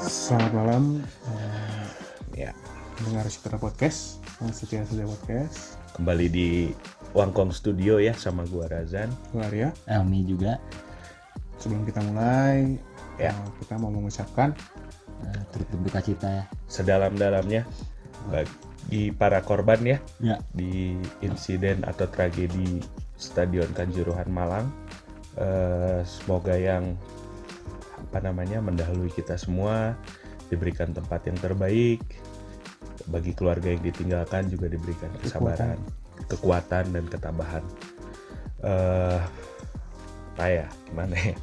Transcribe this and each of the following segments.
Selamat malam, Ya, mendengar Citra Podcast, setia podcast. kembali di Wangkong Studio ya sama gua Razan. Gue Arya. Elmi juga Sebelum kita mulai, Ya. kita mau mengucapkan turut berduka cita ya. Sedalam-dalamnya bagi para korban ya Ya. di insiden atau tragedi Stadion Kanjuruhan Malang. Semoga yang mendahului kita semua diberikan tempat yang terbaik. Bagi keluarga yang ditinggalkan juga diberikan kesabaran, kekuatan dan ketabahan. Gimana ya?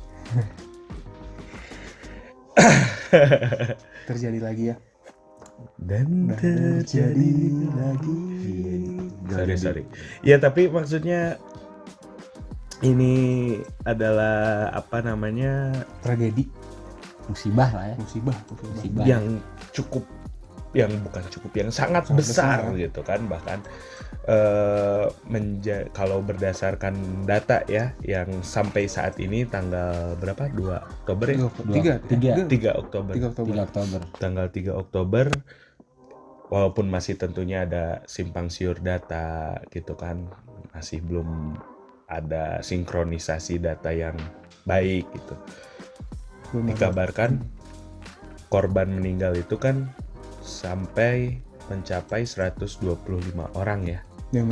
terjadi lagi ya. Dan terjadi lagi. Sorry. Ya tapi maksudnya ini adalah Tragedi, Musibah lah ya. musibah. Musibah. yang sangat besar besar. gitu kan, bahkan kalau berdasarkan data ya yang sampai saat ini tanggal berapa? 2 Oktober ya? 3 Oktober. 3 Oktober. Tanggal 3 Oktober, walaupun masih tentunya ada simpang siur data gitu kan, masih belum ada sinkronisasi data yang baik gitu. Dikabarkan korban meninggal itu kan sampai mencapai 125 orang ya yang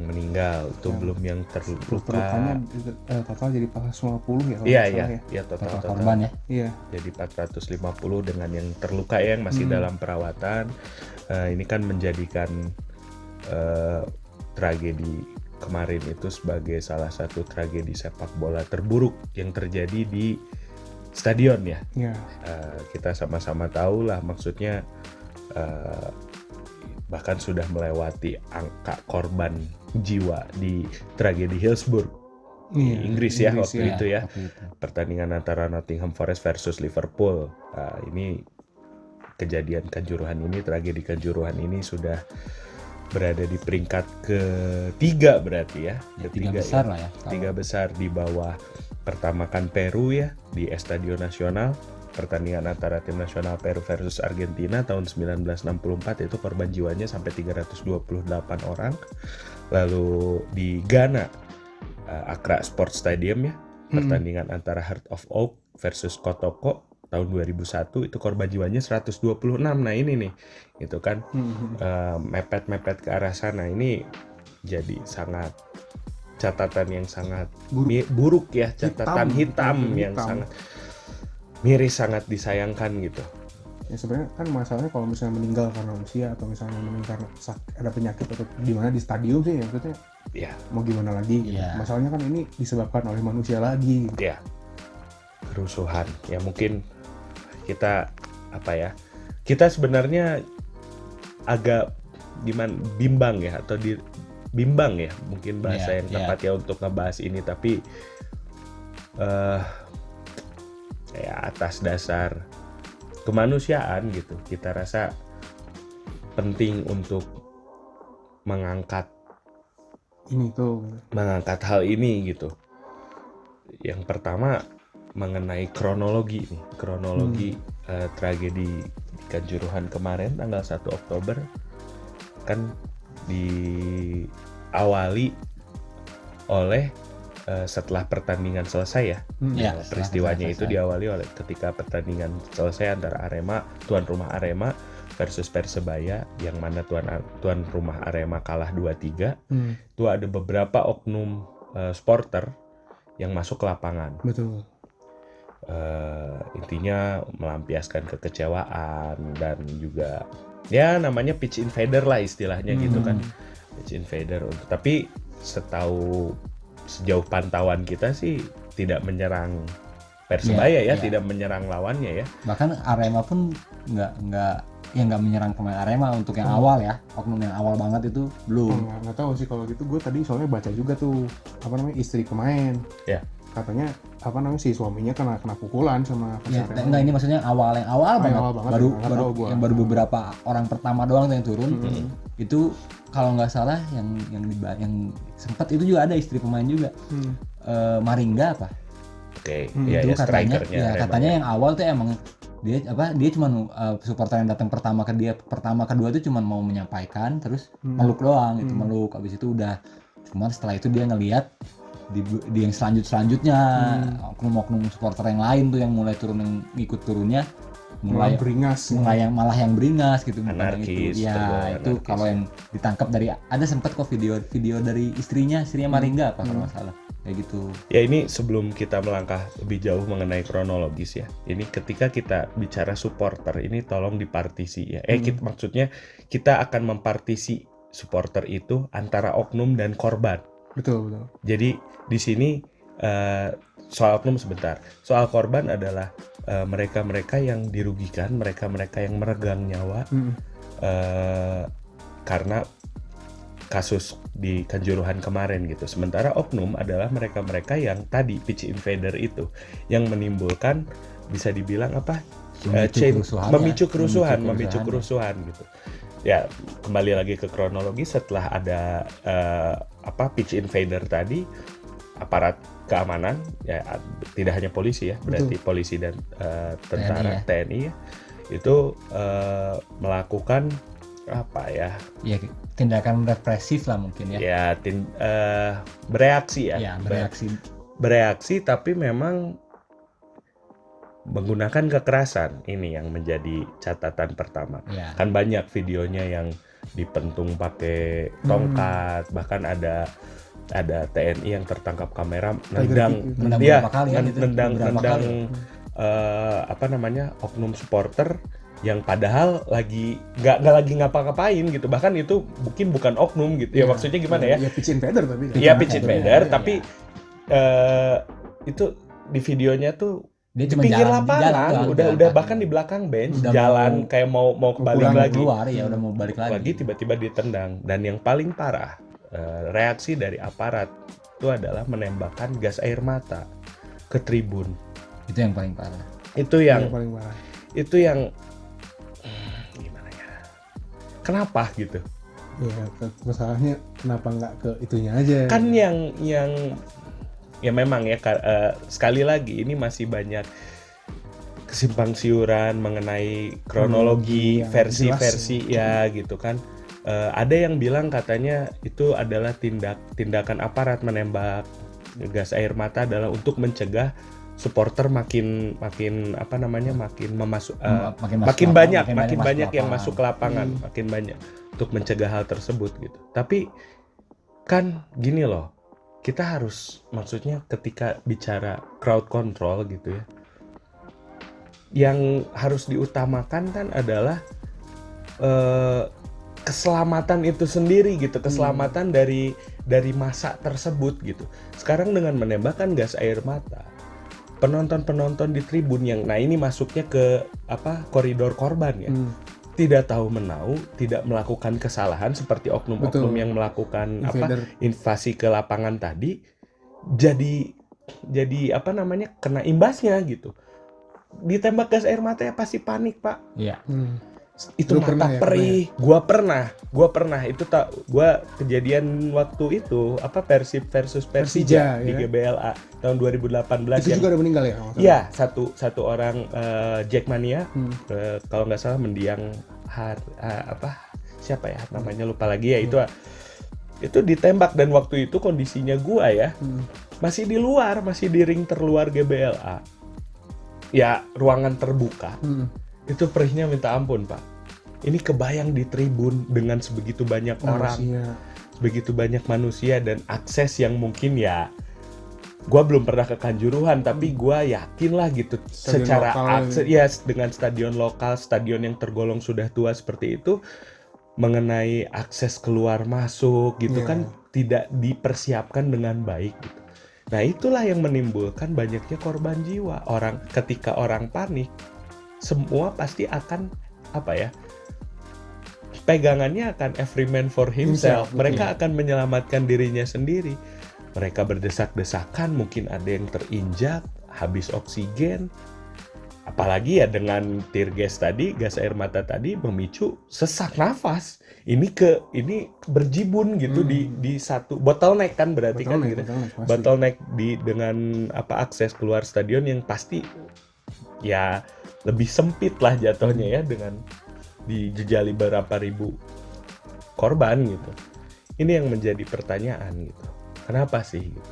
meninggal itu belum yang terluka. Terlukanya total jadi 450 ya kalau Iya nggak salah ya total Korban ya. Iya. jadi 450 dengan yang terluka yang masih dalam perawatan. Ini kan menjadikan tragedi kemarin itu sebagai salah satu tragedi sepak bola terburuk yang terjadi di stadion ya. Iya. Kita sama-sama tahu lah, maksudnya bahkan sudah melewati angka korban jiwa di tragedi Hillsborough di Inggris ya waktu itu ya. Waktu itu. Pertandingan antara Nottingham Forest versus Liverpool. Ini kejadian Kanjuruhan ini, tragedi Kanjuruhan ini sudah berada di peringkat ketiga berarti ya. Tiga besar ya. lah ya. Tiga besar di bawah pertama kan Peru ya di Estadio Nacional. Pertandingan antara tim nasional Peru versus Argentina tahun 1964 itu korban jiwanya sampai 328 orang. Lalu di Ghana Accra Sport Stadium ya, pertandingan antara Heart of Oak versus Kotoko tahun 2001 itu korban jiwanya 126. Nah ini nih gitu kan, mepet-mepet ke arah sana. Ini jadi sangat catatan yang sangat buruk ya, catatan hitam yang sangat miris, sangat disayangkan gitu. Ya sebenarnya kan masalahnya kalau misalnya meninggal karena usia atau misalnya meninggal karena ada penyakit atau di mana di stadium sih ya, maksudnya Ya, mau gimana lagi gitu. Ya. Masalahnya kan ini disebabkan oleh manusia lagi gitu. ya. Kerusuhan. Ya mungkin kita kita sebenarnya agak bimbang ya, atau bimbang ya mungkin bahasa yang tepat ya untuk ngebahas ini, tapi ya atas dasar kemanusiaan gitu, kita rasa penting untuk mengangkat hal ini gitu. Yang pertama mengenai kronologi tragedi Kanjuruhan kemarin tanggal 1 Oktober kan diawali oleh setelah pertandingan selesai ya. Peristiwanya itu diawali oleh ketika pertandingan selesai antara tuan rumah Arema versus Persebaya, yang mana tuan rumah Arema kalah 2-3. Itu ada beberapa oknum supporter yang masuk ke lapangan. Betul. Intinya melampiaskan kekecewaan dan juga ya namanya pitch invader lah istilahnya gitu kan. Pitch invader. Tapi sejauh pantauan kita sih tidak menyerang Persebaya tidak menyerang lawannya ya. Bahkan Arema pun nggak menyerang pemain Arema untuk yang awal ya. Oknum yang awal banget itu belum. Nggak tahu sih kalau gitu. Gue tadi soalnya baca juga tuh istri pemain. Ya. Katanya si suaminya kena pukulan sama Ya, Arema. enggak, ini maksudnya yang awal banget. Awal banget baru ya, nggak tahu gua. yang baru beberapa orang pertama doang yang turun. Itu kalau nggak salah yang sempat itu juga ada istri pemain juga. Maringga apa? Oke, Itu ya katanya, strikernya. katanya yang awal tuh emang Dia cuman supporter yang datang pertama kedua itu cuman mau menyampaikan, terus meluk doang gitu, meluk. Habis itu udah, cuman setelah itu dia ngelihat di yang selanjutnya oknum-oknum supporter yang lain tuh yang mulai turun, yang ikut turunnya Malah beringas. malah yang beringas gitu, bukan yang Anarkis, itu. Ya itu anarkis. kalau yang ditangkap dari, ada sempat kok video dari istrinya Maringga apa kalau nggak salah kayak gitu. Ya ini sebelum kita melangkah lebih jauh mengenai kronologis ya. Ini ketika kita bicara supporter ini tolong dipartisi ya. Maksudnya kita akan mempartisi supporter itu antara oknum dan korban. Betul. Jadi di sini soal oknum sebentar. Soal korban adalah mereka-mereka yang dirugikan, mereka-mereka yang meregang nyawa karena kasus di Kanjuruhan kemarin gitu. Sementara oknum adalah mereka-mereka yang tadi pitch invader itu yang menimbulkan, bisa dibilang apa? Memicu kerusuhan gitu. Ya, kembali lagi ke kronologi, setelah ada pitch invader tadi, aparat keamanan ya, tidak hanya polisi ya, berarti polisi dan tentara TNI ya, itu melakukan apa ya? Ya, tindakan represif lah mungkin ya. Ya, bereaksi ya. Ya, Bereaksi tapi memang menggunakan kekerasan. Ini yang menjadi catatan pertama. Ya. Kan banyak videonya yang dipentung pakai tongkat, bahkan ada TNI yang tertangkap kamera nendang oknum supporter yang padahal lagi nggak ngapa-ngapain gitu, bahkan itu mungkin bukan oknum gitu ya, maksudnya gimana ya? Ya pitch invader tapi. Iya pitch invader tapi itu di videonya tuh dia di pinggir lapangan, udah bahkan di belakang bench, jalan kayak mau balik lagi. Udah mau balik lagi. Tiba-tiba ditendang, dan yang paling parah reaksi dari aparat itu adalah menembakkan gas air mata ke tribun. Itu yang paling parah. Itu yang paling parah. Itu yang gimana ya? Kenapa gitu? Ya, masalahnya kenapa nggak ke itunya aja? Kan yang ya memang ya sekali lagi ini masih banyak kesimpang siuran mengenai kronologi, versi-versi ya gitu kan. Ada yang bilang katanya itu adalah tindakan aparat menembak gas air mata adalah untuk mencegah supporter makin banyak yang masuk ke lapangan, makin banyak, untuk mencegah hal tersebut gitu. Tapi kan gini loh, kita harus, maksudnya ketika bicara crowd control gitu ya, yang harus diutamakan kan adalah keselamatan itu sendiri gitu, keselamatan dari massa tersebut gitu. Sekarang dengan menembakkan gas air mata, penonton di tribun yang ini masuknya ke koridor korban ya, tidak tahu menau, tidak melakukan kesalahan seperti oknum-oknum yang melakukan invasi ke lapangan tadi, jadi kena imbasnya gitu. Ditembak gas air mata ya pasti panik, Pak. Iya. Itu mata perih. Gua pernah itu gua kejadian waktu itu Persib versus Persija di GBLA tahun 2018. Itu juga udah meninggal ya? Iya, satu orang Jackmania, kalau nggak salah mendiang siapa ya namanya, lupa lagi ya. Itu ditembak, dan waktu itu kondisinya gua ya masih di luar, masih di ring terluar GBLA. Ya, ruangan terbuka. Itu perihnya minta ampun, Pak. Ini kebayang di tribun dengan sebegitu banyak orang, begitu banyak manusia, dan akses yang mungkin ya, gue belum pernah ke Kanjuruhan, tapi gue yakin lah gitu, stadion secara akses ya, dengan stadion lokal, stadion yang tergolong sudah tua seperti itu, mengenai akses keluar masuk gitu kan tidak dipersiapkan dengan baik gitu. Nah itulah yang menimbulkan banyaknya korban jiwa. Ketika orang panik, semua pasti akan pegangannya akan every man for himself. Mereka akan menyelamatkan dirinya sendiri. Mereka berdesak-desakan, mungkin ada yang terinjak, habis oksigen. Apalagi ya dengan tear gas tadi, gas air mata tadi memicu sesak nafas. Ini berjibun gitu di satu bottleneck kan berarti bottleneck dengan akses keluar stadion yang pasti ya lebih sempit lah jatuhnya ya, dengan dijejali berapa ribu korban gitu. Ini yang menjadi pertanyaan gitu. Kenapa sih gitu?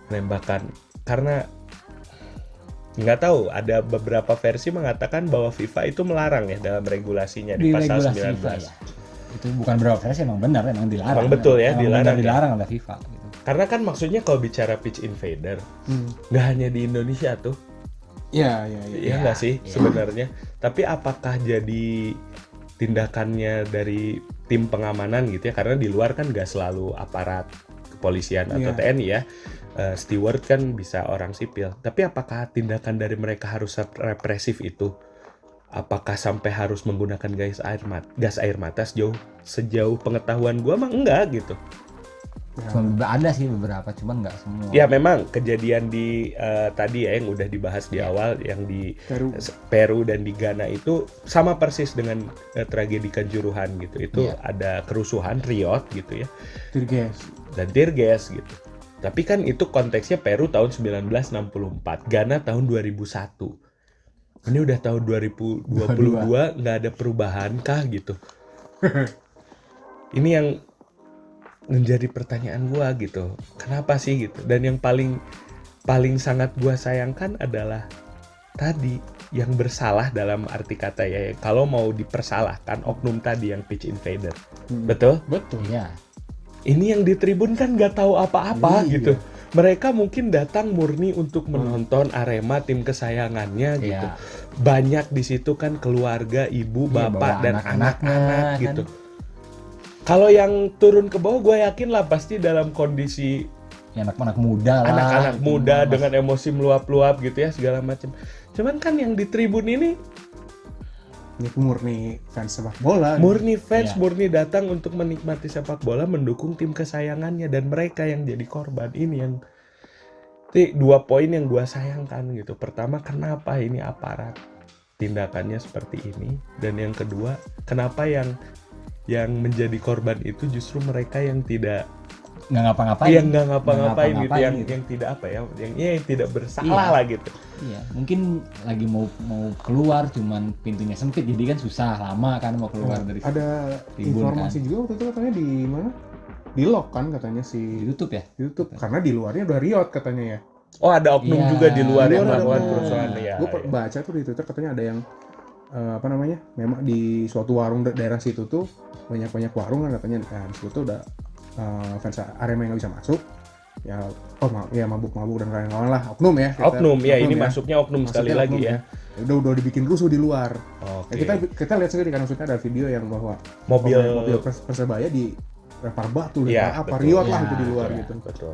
Penembakan, karena nggak tahu, ada beberapa versi mengatakan bahwa FIFA itu melarang ya dalam regulasinya di pasal regulasi 19. FIFA, ya. Itu bukan berapa versi, emang benar, emang dilarang. Emang betul ya, dilarang ya. Dilarang oleh FIFA gitu. Karena kan maksudnya kalau bicara pitch invader, nggak hanya di Indonesia tuh. Iya. Iya nggak sih sebenarnya. Tapi apakah jadi tindakannya dari tim pengamanan gitu ya? Karena di luar kan nggak selalu aparat kepolisian atau TNI ya. Steward kan bisa orang sipil. Tapi apakah tindakan dari mereka harus represif itu? Apakah sampai harus menggunakan gas air mata sejauh pengetahuan gua mah enggak gitu. Ada sih beberapa, cuman nggak semua. Ya memang kejadian di tadi ya yang udah dibahas di awal, yang di Peru dan di Ghana itu sama persis dengan tragedi Kanjuruhan gitu. Itu ada kerusuhan, riot gitu ya. Tear gas gitu. Tapi kan itu konteksnya Peru tahun 1964, Ghana tahun 2001. Ini udah tahun 2022 nggak ada perubahan kah gitu. Ini yang menjadi pertanyaan gua gitu. Kenapa sih gitu? Dan yang paling sangat gua sayangkan adalah tadi yang bersalah dalam arti kata ya. Kalau mau dipersalahkan oknum tadi yang pitch invader. Betul? Betul. Iya. Ini yang di tribun kan nggak tahu apa-apa gitu. Mereka mungkin datang murni untuk menonton Arema, tim kesayangannya gitu. Banyak di situ kan keluarga, ibu, bapak dan anak-anak gitu. Kan? Kalau yang turun ke bawah, gue yakin lah pasti dalam kondisi anak-anak muda lah. Anak-anak muda dengan emosi meluap-luap gitu ya segala macam. Cuman kan yang di tribun ini murni fans sepak bola. Murni fans, murni datang untuk menikmati sepak bola, mendukung tim kesayangannya, dan mereka yang jadi korban. Ini yang dua poin yang gue sayangkan gitu. Pertama, kenapa ini aparat tindakannya seperti ini, dan yang kedua, kenapa yang menjadi korban itu justru mereka yang tidak ngapa-ngapain. Yang nggak ngapa-ngapain gitu, yang tidak apa ya, yang tidak bersalah lah gitu. Iya, mungkin lagi mau keluar, cuman pintunya sempit, jadi kan susah, lama kan mau keluar dari. Ada informasi kan juga waktu itu katanya di mana? Di lock kan katanya di YouTube ya? Di YouTube, karena di luarnya udah riot katanya ya. Oh, ada oknum juga di luar yang melakukan kerusuhan ya. Gue baca tuh di Twitter katanya ada yang memang di suatu warung daerah situ tuh banyak warung kan katanya, kan situ tuh udah fans Arema yang nggak bisa masuk ya, mabuk-mabuk dan kawan-kawan lah, oknum ya. Oknum ya, ini masuknya oknum sekali lagi ya. Udah dibikin rusuh di luar. Okay. Kita lihat sendiri kan, maksudnya ada video yang bahwa mobil Persebaya lempar batu, riot lah itu di luar gitu. Betul.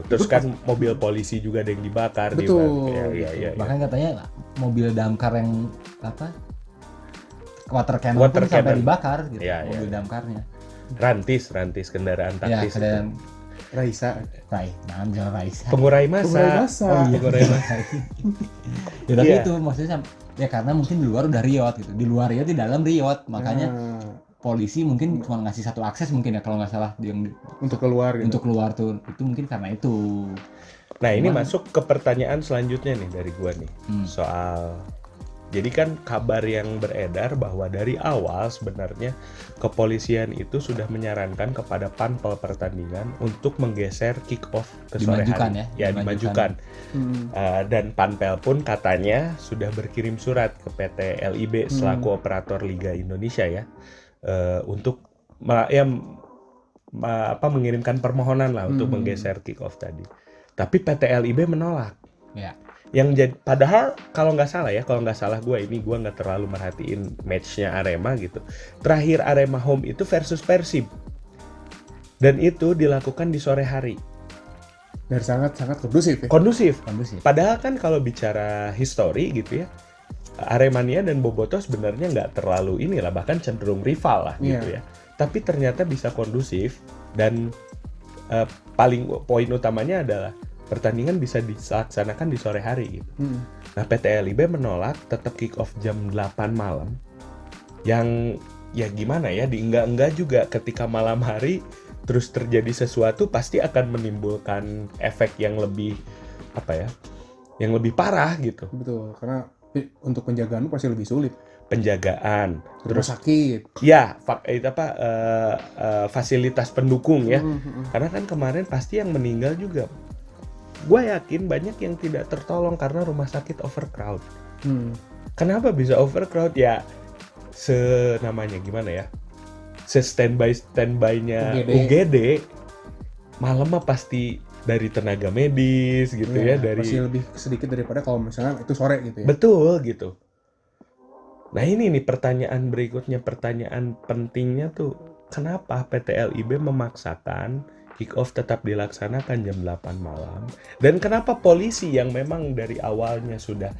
Terus kan mobil polisi juga ada yang dibakar. Betul. Ya. Bahkan katanya mobil damkar yang water cannon pun sampai dibakar gitu, mobil damkarnya. Rantis kendaraan taktis. Ya, Raisa. Pengurai massa. Ya tapi itu maksudnya ya karena mungkin di luar udah riot gitu. Di luar riot, di dalam riot. Makanya polisi mungkin cuma ngasih satu akses mungkin ya kalau nggak salah yang untuk keluar gitu. Untuk keluar tuh. Itu mungkin karena itu. Nah, ini masuk ke pertanyaan selanjutnya nih dari gua nih. Soal, jadi kan kabar yang beredar bahwa dari awal sebenarnya kepolisian itu sudah menyarankan kepada panpel pertandingan untuk menggeser kick off ke sore hari. Dimajukan. Dan panpel pun katanya sudah berkirim surat ke PT LIB selaku operator Liga Indonesia ya, untuk mengirimkan permohonan lah untuk menggeser kick off tadi. Tapi PT LIB menolak. Ya. Padahal kalau nggak salah gue nggak terlalu merhatiin matchnya Arema gitu. Terakhir Arema home itu versus Persib, dan itu dilakukan di sore hari. Dan sangat kondusif ya. Kondusif. Padahal kan kalau bicara histori gitu ya, Aremania dan Bobotoh sebenarnya nggak terlalu bahkan cenderung rival lah gitu ya. Tapi ternyata bisa kondusif, dan poin utamanya adalah pertandingan bisa dilaksanakan di sore hari gitu. Nah, PT LIB menolak, tetap kick off jam 8 malam. Yang ya gimana ya, dienggak-enggak juga ketika malam hari terus terjadi sesuatu pasti akan menimbulkan efek yang lebih yang lebih parah gitu. Betul, karena untuk penjagaan pasti lebih sulit. Penjagaan, Rumah terus sakit. ya fasilitas pendukung ya. Hmm. Karena kan kemarin pasti yang meninggal juga, gue yakin banyak yang tidak tertolong karena rumah sakit overcrowd. Kenapa bisa overcrowd? Ya namanya gimana ya, standby-nya UGD malam mah pasti dari tenaga medis gitu ya, dari Pasti lebih sedikit daripada kalau misalnya itu sore gitu ya. betul gitu. Nah ini nih pertanyaan berikutnya, pertanyaan pentingnya tuh, kenapa PT LIB memaksakan kick off tetap dilaksanakan jam 8 malam, dan kenapa polisi yang memang dari awalnya sudah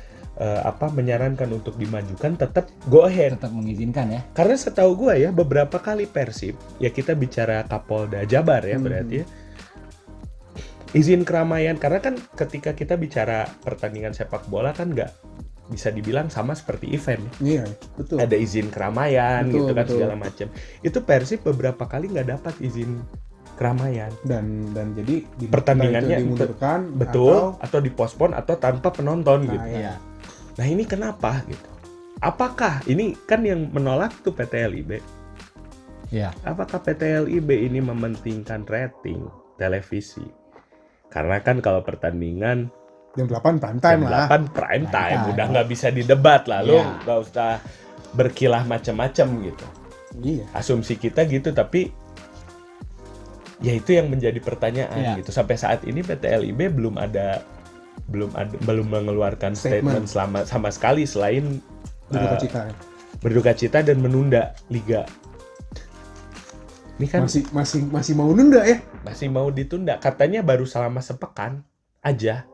menyarankan untuk dimajukan tetap go ahead. Tetap mengizinkan ya. Karena setahu gue ya, beberapa kali Persib, ya kita bicara Kapolda Jabar ya berarti ya, izin keramaian, karena kan ketika kita bicara pertandingan sepak bola kan nggak bisa dibilang sama seperti event. Iya, betul. Ada izin keramaian Betul, gitu kan, betul. segala macam. Itu Persib beberapa kali nggak dapat izin keramaian. Dan jadi Pertandingannya dimundurkan, betul, atau dipospon atau tanpa penonton gitu. Iya. Nah ini kenapa gitu? Apakah ini kan yang menolak tuh PT LIB? Iya. Apakah PT LIB ini mementingkan rating televisi? Karena kan kalau pertandingan jam 8 prime time jam lah. 8 prime time, Prime time. udah nggak bisa didebat lah, lu Iya. nggak usah berkilah macam-macam gitu. Iya. Asumsi kita gitu, tapi ya itu yang menjadi pertanyaan Iya. gitu. Sampai saat ini PT LIB belum mengeluarkan statement sama sekali selain Berduka cita ya. berduka cita dan menunda liga. Ini kan Masih mau nunda ya? masih mau ditunda, katanya baru selama sepekan aja.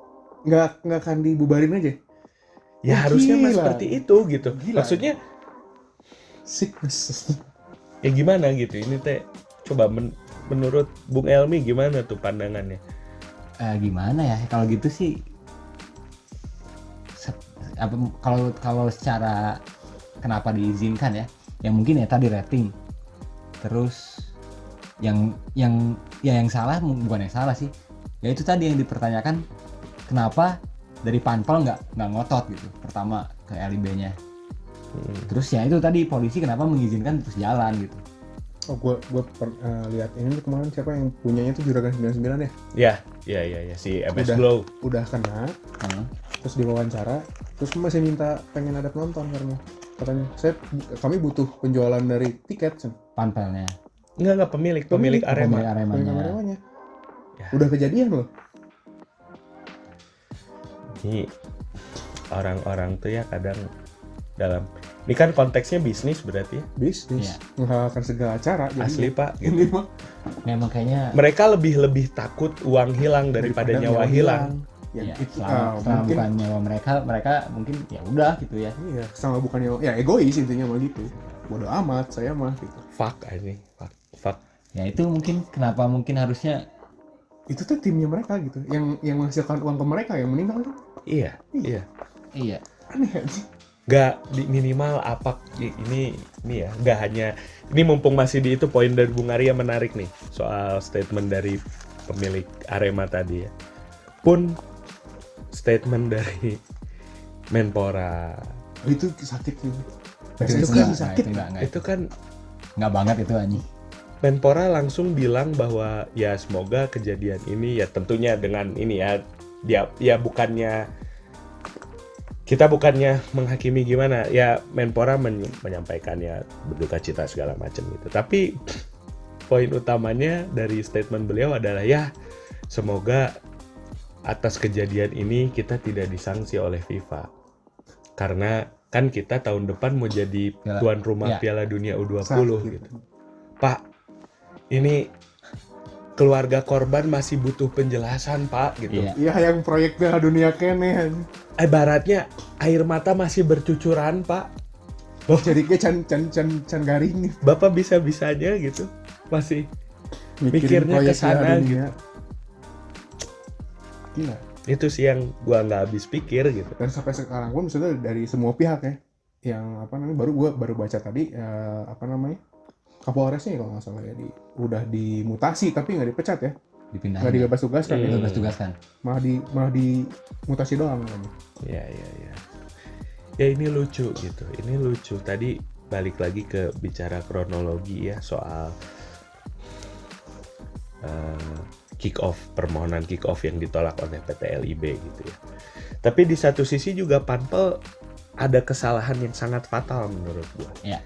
Nggak akan dibubarin aja? Ya Oh, harusnya mah gila. seperti itu gitu. Gila. Maksudnya Sickness. ya gimana gitu. Ini teh coba menurut Bung Elmi gimana tuh pandangannya? Gimana ya kalau gitu sih, kalau secara kenapa diizinkan ya, yang mungkin ya tadi rating, terus yang salah bukan yang salah sih, ya itu tadi yang dipertanyakan, kenapa dari Panpel nggak ngotot gitu pertama ke LIB-nya. Terus ya itu tadi polisi kenapa mengizinkan terus jalan gitu. Oh, gue lihat ini tuh kemarin siapa yang punyanya tuh Juragan 99 ya? Ya si MS Glow. Udah kena, Hmm. terus diwawancara, terus masih minta pengen ada penonton katanya. Kami butuh penjualan dari tiket. Panpelnya. Enggak pemilik Arema. Aremanya. Aremanya. Ya. Udah kejadian loh. Ini orang-orang tuh ya kadang dalam, ini kan konteksnya bisnis berarti ya. Bisnis. Iya. Menghalalkan segala cara. Asli Pak gitu. Ini mah Memang kayaknya Mereka lebih takut uang hilang daripada nyawa hilang. Ya, ya, itu selama mungkin bukan nyawa mereka mungkin ya udah gitu ya. iya, sama bukan ya egois intinya mah gitu. Bodoh amat saya mah gitu. Fuck ini, fuck. Ya itu mungkin kenapa mungkin harusnya Itu tuh timnya mereka gitu. Yang menghasilkan uang ke mereka yang meninggal kan. Iya. iya Aneh sih. Gak minimal apa ini ya, gak hanya ini, mumpung masih di itu, poin dari Bung Arya menarik nih soal statement dari pemilik Arema tadi ya. Pun statement dari Menpora Itu sakit sih. Itu PSSI kan sakit. itu kan nggak banget itu anjing. Menpora langsung bilang bahwa ya semoga kejadian ini ya tentunya dengan ini ya, dia bukannya, kita bukannya menghakimi gimana ya, Menpora menyampaikan ya berduka cita segala macam gitu, tapi poin utamanya dari statement beliau adalah ya semoga atas kejadian ini kita tidak disanksi oleh FIFA, karena kan kita tahun depan mau jadi tuan rumah Piala Dunia U20 gitu. Pak, ini keluarga korban masih butuh penjelasan Pak gitu. Iya, yang proyek Piala Dunia kene. Ibaratnya air mata masih bercucuran Pak. Jadi kayak can garing. Bapak bisa-bisanya gitu masih mikirnya ke sana gitu. Gila. Itu sih yang gua nggak habis pikir gitu. Dan sampai sekarang pun maksudnya dari semua pihak ya, yang baru baca tadi Kapolresnya kalau nggak salah ya udah dimutasi tapi nggak dipecat ya, Dipindahin. nggak dibebas tugaskan, Dibebas tugaskan. malah dimutasi doang kan. Iya. Ya ini lucu gitu, ini lucu. Tadi balik lagi ke bicara kronologi ya soal permohonan kick off yang ditolak oleh PT LIB gitu ya. Tapi di satu sisi juga Panpel ada kesalahan yang sangat fatal menurut gua. Ya.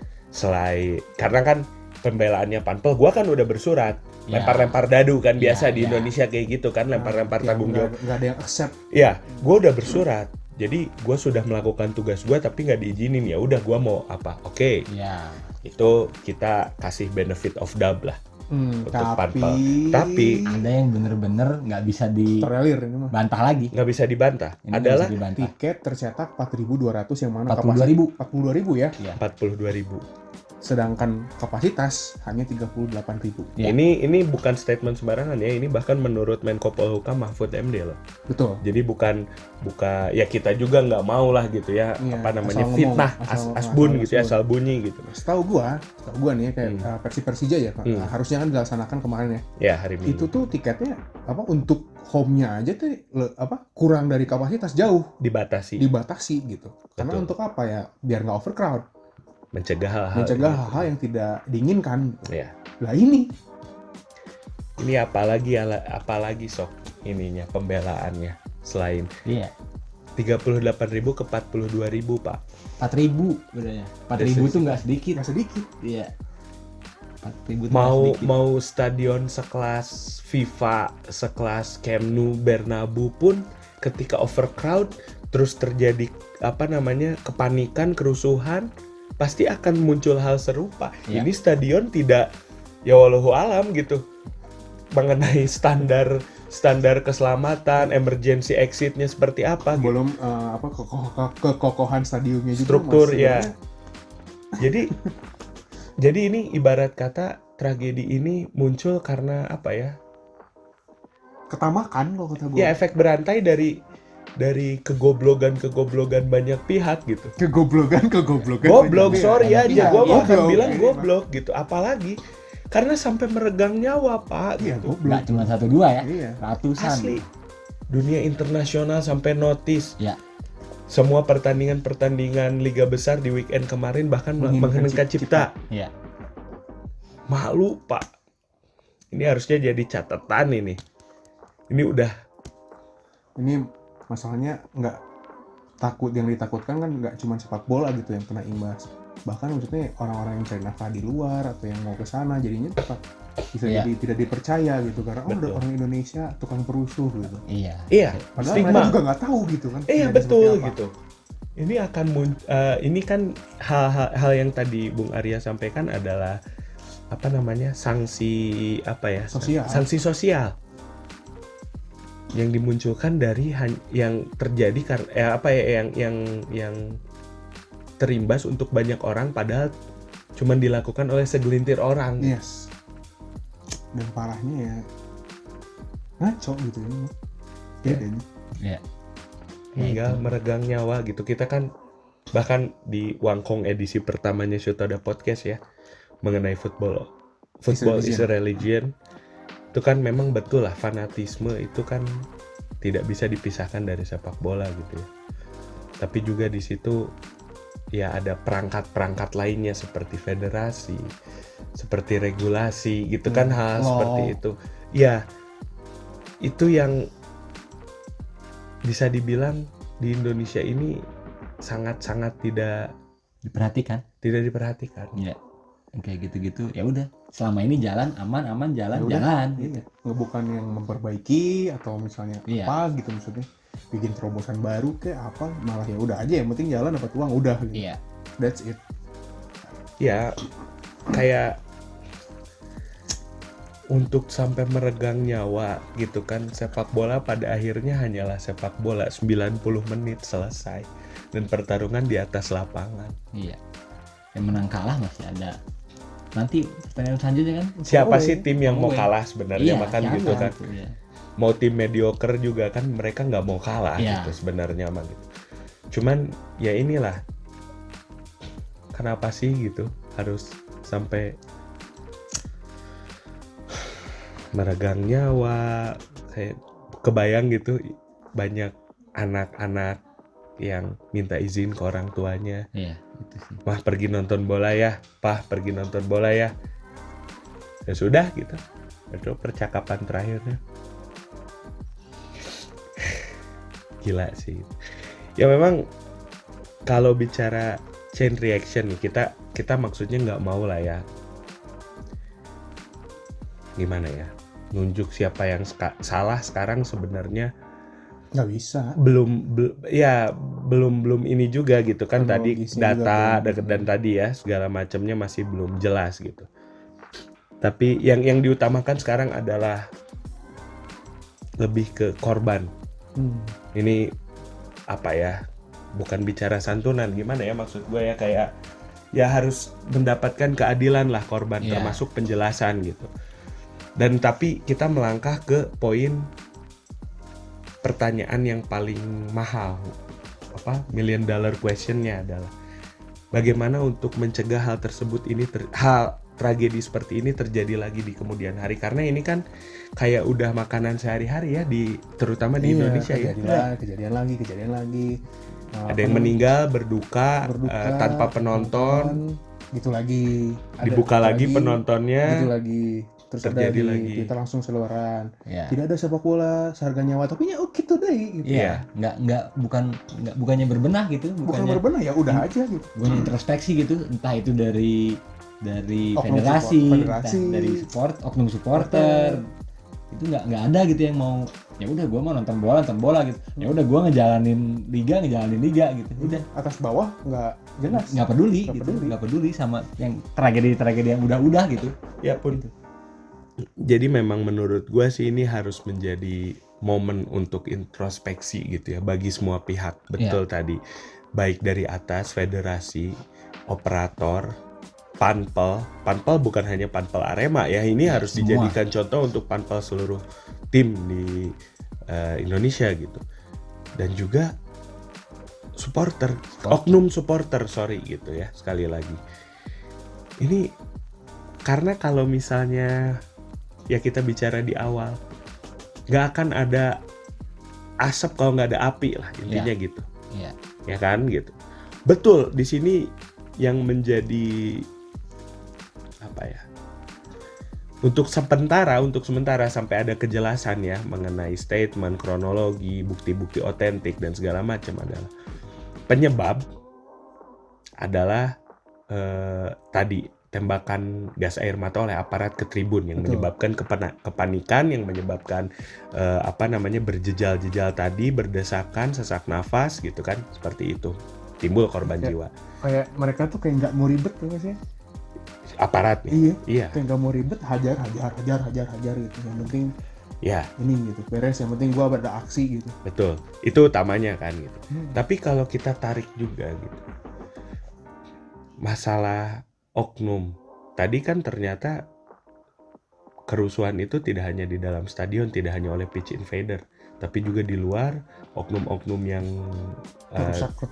Karena kan pembelaannya Panpel, gua kan udah bersurat, Ya. lempar-lempar dadu kan biasa Ya, di ya. Indonesia kayak gitu kan, lempar-lempar Ya, tanggung jawab. nggak ada yang accept. Ya, gua udah bersurat. Jadi gua sudah melakukan tugas gua tapi nggak diizinin, ya udah gua mau apa? Oke. Ya. Itu kita kasih benefit of doubt lah. Untuk Tapi Tapi Ada yang bener-bener nggak bisa terrelir ini mah. dibantah lagi. nggak bisa dibantah. Ini nggak Adalah bisa dibantah. Tiket tercetak 4.200 yang mana 42.000. 42.000 ya. 42.000. Sedangkan kapasitas hanya 38.000. Ya. Ini bukan statement sembarangan ya. Ini bahkan menurut Menko Polhukam Mahfud MD loh. Betul. Jadi bukan ya kita juga nggak mau lah gitu ya, Iya, apa namanya, asal fitnah, ngomong, asbun asal gitu ya, asbun. asal bunyi gitu. Setahu gua nih ya, kayak versi Persija ya, harusnya kan dilaksanakan kemarin ya. Ya hari Minggu. Itu tuh tiketnya untuk home-nya aja tuh kurang dari kapasitas, jauh dibatasi, gitu. Karena Betul. untuk apa ya? Biar nggak overcrowd, mencegah hal-hal. mencegah gitu. hal-hal yang tidak diinginkan. Ya. Lah ini apalagi sok ininya pembelaannya selain Iya. 38.000 ke 42.000 Pak. 4.000 bedanya. 4.000 tuh nggak sedikit. nggak sedikit. Iya. 4.000 tuh nggak sedikit. Mau stadion sekelas FIFA, sekelas Camp Nou, Bernabeu pun ketika overcrowd terus terjadi kepanikan, kerusuhan, pasti akan muncul hal serupa. Ya. Ini stadion tidak, ya wallahu alam gitu, mengenai standar keselamatan, emergency exitnya seperti apa gitu. Belum kekokohan stadiumnya juga Struktur masih ya. sebenarnya. Jadi ini ibarat kata tragedi ini muncul karena apa ya? Ketamakan kalau kata gua. Ya efek berantai dari kegoblogan banyak pihak gitu. Kegoblogan. Goblok, sorry banyak aja, pihak, gue iya. akan bilang Iya. goblok gitu. Apalagi karena sampai meregang nyawa Pak Iya, gitu. goblok. Nggak cuma 1-2 ya. Iya. Ratusan. Asli. Dunia internasional sampai notice. Ya. Semua pertandingan liga besar di weekend kemarin bahkan mengheningkan cipta. Iya. Malu Pak. Ini harusnya jadi catatan ini. Ini udah. Ini masalahnya yang ditakutkan kan nggak cuma sepak bola gitu yang kena imbas. Bahkan maksudnya orang-orang yang cari nafkah di luar atau yang mau ke sana jadinya tetap bisa Iya. jadi tidak dipercaya gitu karena Betul. orang Indonesia tukang perusuh gitu. Iya. Iya, Padahal stigma. mereka juga nggak tahu gitu kan. Iya kejadian betul seperti apa. gitu. Ini akan ini kan hal yang tadi Bung Arya sampaikan adalah sanksi Sosial. sanksi sosial yang dimunculkan dari yang terjadi yang terimbas untuk banyak orang padahal cuma dilakukan oleh segelintir orang. Yes. Dan parahnya ya ngaco gitu ya. Bedanya. Iya. Hingga Itu. meregang nyawa gitu. Kita kan bahkan di Wangkong edisi pertamanya Syutoda Podcast ya mengenai football is a religion. Itu kan memang betul lah, fanatisme itu kan tidak bisa dipisahkan dari sepak bola gitu ya. Tapi juga di situ ya ada perangkat lainnya seperti federasi, seperti regulasi gitu kan, hal seperti itu. Ya itu yang bisa dibilang di Indonesia ini sangat-sangat tidak Diperhatikan. diperhatikan. Iya. Kayak gitu-gitu. Ya udah. Selama ini jalan aman Ya udah, jalan. iya. Bukan yang memperbaiki atau misalnya Iya. apa gitu maksudnya bikin terobosan baru kayak apa, malah ya udah aja yang penting jalan dapat uang udah gitu. Iya. That's it. Ya kayak untuk sampai meregang nyawa gitu kan, sepak bola pada akhirnya hanyalah sepak bola, 90 menit selesai dan pertarungan di atas lapangan. Iya. Yang menang kalah masih ada. Nanti pertandingan selanjutnya kan. Siapa Away. sih tim yang mau Away. kalah sebenarnya, Iya, makan jangan. gitu kan. Iya. Mau tim mediocre juga kan mereka nggak mau kalah Iya. gitu sebenarnya mah gitu. Cuman ya inilah kenapa sih gitu harus sampai meregang nyawa, kayak kebayang gitu banyak anak-anak yang minta izin ke orang tuanya. Iya, itu sih. Mah pergi nonton bola ya, Pah pergi nonton bola ya. Ya sudah gitu. Itu percakapan terakhirnya. Gila sih. Ya memang kalau bicara chain reaction nih, kita maksudnya nggak mau lah ya. Gimana ya? Nunjuk siapa yang salah sekarang sebenarnya Nggak bisa. belum ini juga gitu kan, tadi Kronologisnya juga data belum. dan tadi ya segala macamnya masih belum jelas gitu. Tapi yang diutamakan sekarang adalah lebih ke korban. Ini apa ya? Bukan bicara santunan, gimana ya maksud gue ya, kayak ya harus mendapatkan keadilan lah korban, Iya. termasuk penjelasan gitu. Dan tapi kita melangkah ke poin pertanyaan yang paling mahal, $1 million questionnya adalah bagaimana untuk mencegah hal tersebut ini hal tragedi seperti ini terjadi lagi di kemudian hari, karena ini kan kayak udah makanan sehari-hari ya terutama di Indonesia ya. Kejadian lagi. Ada yang meninggal, berduka, tanpa penonton, gitu lagi. dibuka lagi penontonnya, gitu lagi. Terus terjadi ada di lagi. Twitter langsung seluaran. Iya. Tidak ada sepak bola seharga nyawa, tapi ya gitu deh. Gitu. Iya, bukannya berbenah gitu, Bukan berbenah ya udah aja gitu. bukan introspeksi gitu, entah itu dari Oknum federasi, federasi. entah dari oknum supporter. Itu nggak ada gitu yang mau, ya udah gue mau nonton bola gitu, ya udah gue ngejalanin liga gitu, udah Atas bawah nggak jelas. nggak peduli Nggak gitu, peduli. nggak peduli sama yang tragedi yang udah gitu. ya pun. Jadi memang menurut gue sih ini harus menjadi momen untuk introspeksi gitu ya bagi semua pihak. Betul tadi, baik dari atas federasi, operator, panpel bukan hanya panpel Arema ya, ini harus semua. dijadikan contoh untuk panpel seluruh tim di Indonesia gitu. Dan juga oknum supporter gitu ya, sekali lagi. Ini karena kalau misalnya ya kita bicara di awal, nggak akan ada asap kalau nggak ada api lah, intinya gitu. Iya. Ya kan gitu. Betul, di sini yang menjadi apa ya? Untuk sementara sampai ada kejelasan ya mengenai statement, kronologi, bukti-bukti otentik dan segala macam adalah penyebab adalah tadi tembakan gas air mata oleh aparat ke tribun yang menyebabkan kepanikan, yang menyebabkan berjejal-jejal tadi, berdesakan, sesak nafas gitu kan, seperti itu, timbul korban jiwa. Kayak mereka tuh kayak nggak mau ribet tuh sih. Aparat nih. Iya. Kayak nggak mau ribet, hajar gitu. Yang penting ya ini gitu, beres. Yang penting gua ada aksi gitu. Betul, itu utamanya kan gitu. Tapi kalau kita tarik juga gitu, masalah oknum tadi kan ternyata kerusuhan itu tidak hanya di dalam stadion, tidak hanya oleh pitch invader, tapi juga di luar, oknum-oknum yang Merusak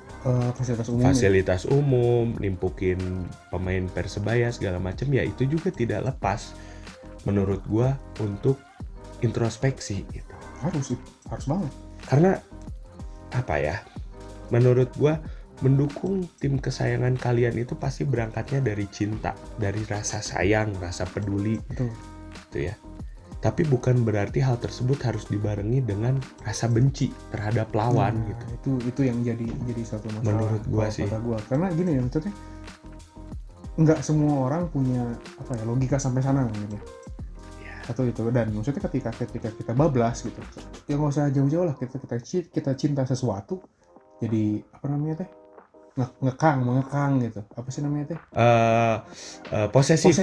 fasilitas umum, nimpukin pemain Persebaya segala macam, ya itu juga tidak lepas menurut gua untuk introspeksi gitu. Harus banget. Karena apa ya? Menurut gua mendukung tim kesayangan kalian itu pasti berangkatnya dari cinta, dari rasa sayang, rasa peduli. Betul. Gitu ya. Tapi bukan berarti hal tersebut harus dibarengi dengan rasa benci terhadap lawan gitu. Itu yang jadi satu masalah menurut gua sih. Karena gini ya, maksudnya nggak semua orang punya logika sampai sana gitu. Atau itu, dan maksudnya ketika kita bablas gitu, ya nggak usah jauh-jauh lah, kita cinta sesuatu, jadi mengekang gitu, apa sih namanya teh? Posesif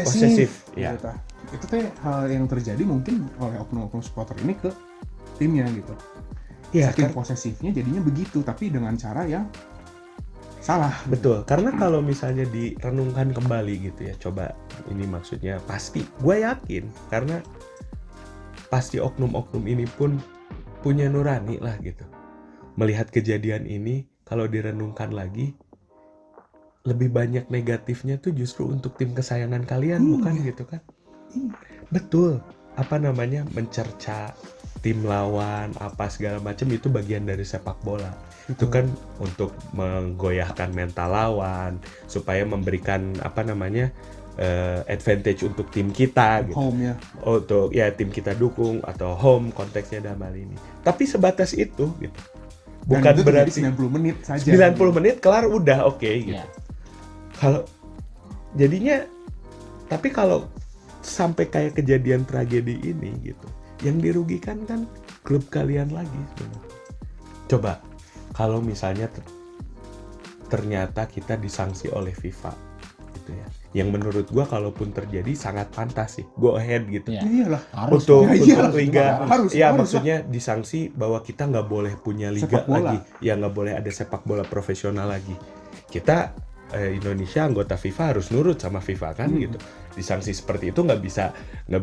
ya. Gitu. Itu teh hal yang terjadi mungkin oleh oknum-oknum supporter ini ke timnya gitu. Iya, saking posesifnya jadinya begitu, tapi dengan cara yang salah. Betul, karena kalau misalnya direnungkan kembali gitu ya, coba ini maksudnya pasti, gue yakin karena pasti oknum-oknum ini pun punya nurani lah gitu. Melihat kejadian ini, kalau direnungkan lagi, lebih banyak negatifnya tuh justru untuk tim kesayangan kalian, bukan gitu kan? Betul. apa namanya, mencerca tim lawan apa segala macam, itu bagian dari sepak bola. Itu kan untuk menggoyahkan mental lawan supaya memberikan apa namanya, advantage untuk tim kita gitu. Home ya. Untuk ya tim kita dukung atau home konteksnya dalam hal ini. Tapi sebatas itu gitu. Bukan Dan itu berarti terjadi 90 menit saja. 90 menit kelar udah oke gitu. Iya. Kalau jadinya, tapi kalau sampai kayak kejadian tragedi ini gitu, yang dirugikan kan klub kalian lagi sebenarnya. Coba kalau misalnya ternyata kita disanksi oleh FIFA gitu ya, yang menurut gua kalaupun terjadi sangat pantas sih, go ahead gitu. Iya. Iyalah. Harus Untuk, dong. Ya, iya, untuk liga, harus, ya harus maksudnya disanksi bahwa kita nggak boleh punya liga Sepak bola. lagi, ya nggak boleh ada sepak bola profesional lagi. Kita Indonesia anggota FIFA harus nurut sama FIFA kan gitu. Disanksi seperti itu nggak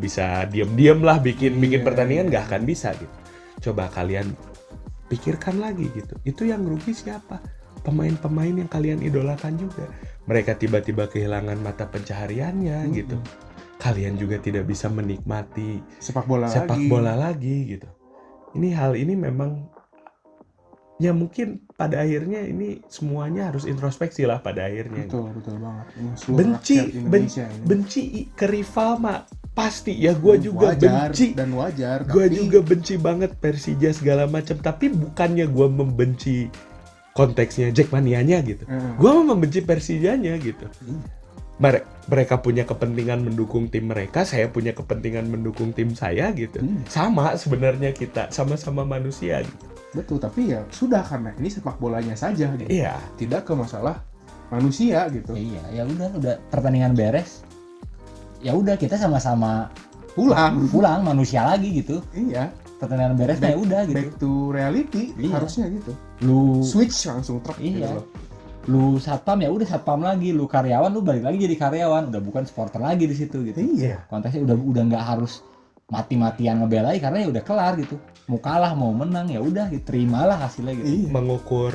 bisa diam-diam lah bikin Iya. pertandingan, nggak akan bisa gitu. Coba kalian pikirkan lagi gitu. Itu yang rugi siapa? Pemain-pemain yang kalian idolakan juga. Mereka tiba-tiba kehilangan mata pencahariannya gitu. Kalian juga tidak bisa menikmati Sepak bola lagi gitu. Hal ini memang ya mungkin pada akhirnya ini semuanya harus introspeksi lah pada akhirnya. Betul banget. Ini seluruh Benci rakyat Indonesia ini. benci ke rival mah pasti ya, gue juga Wajar, benci. dan wajar. Gue tapi juga benci banget Persija segala macam, tapi bukannya gue membenci konteksnya Jackmanianya gitu. Gue membenci Persijanya gitu. Mereka punya kepentingan mendukung tim mereka, saya punya kepentingan mendukung tim saya gitu. Sama sebenarnya, kita sama-sama manusia gitu. Betul, tapi ya sudah, karena ini sepak bolanya saja gitu. Iya. Tidak ke masalah manusia gitu. Iya, ya udah pertandingan beres. Ya udah kita sama-sama pulang manusia lagi gitu. Iya. Pertandingan beres ya udah gitu. Back to reality. Iya. Harusnya gitu. Lu Switch langsung truk gitu iya. loh. Lu satpam ya udah satpam lagi, lu karyawan lu balik lagi jadi karyawan, udah bukan supporter lagi di situ gitu. Iya. Konteksnya udah nggak harus mati-matian ngebelai karena ya udah kelar gitu. Mau kalah mau menang ya udah gitu, terimalah hasilnya gitu. Iya. Mengukur